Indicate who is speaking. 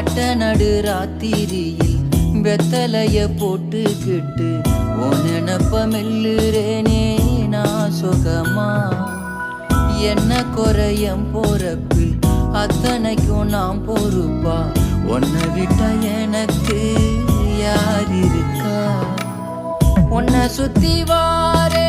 Speaker 1: நட்ட நடு ராத்திரியில் வெத்தலைய போட்டுக்கிட்டு உன் நினப்ப மெல்லுறேனே நான் சுகமா. என்ன குறையம் போறப்பில் அத்தனைக்கும் நான் பொறுப்பா. உன்னை விட்டா எனக்கு யார் இருக்கா? உன்னை சுத்தி வாரே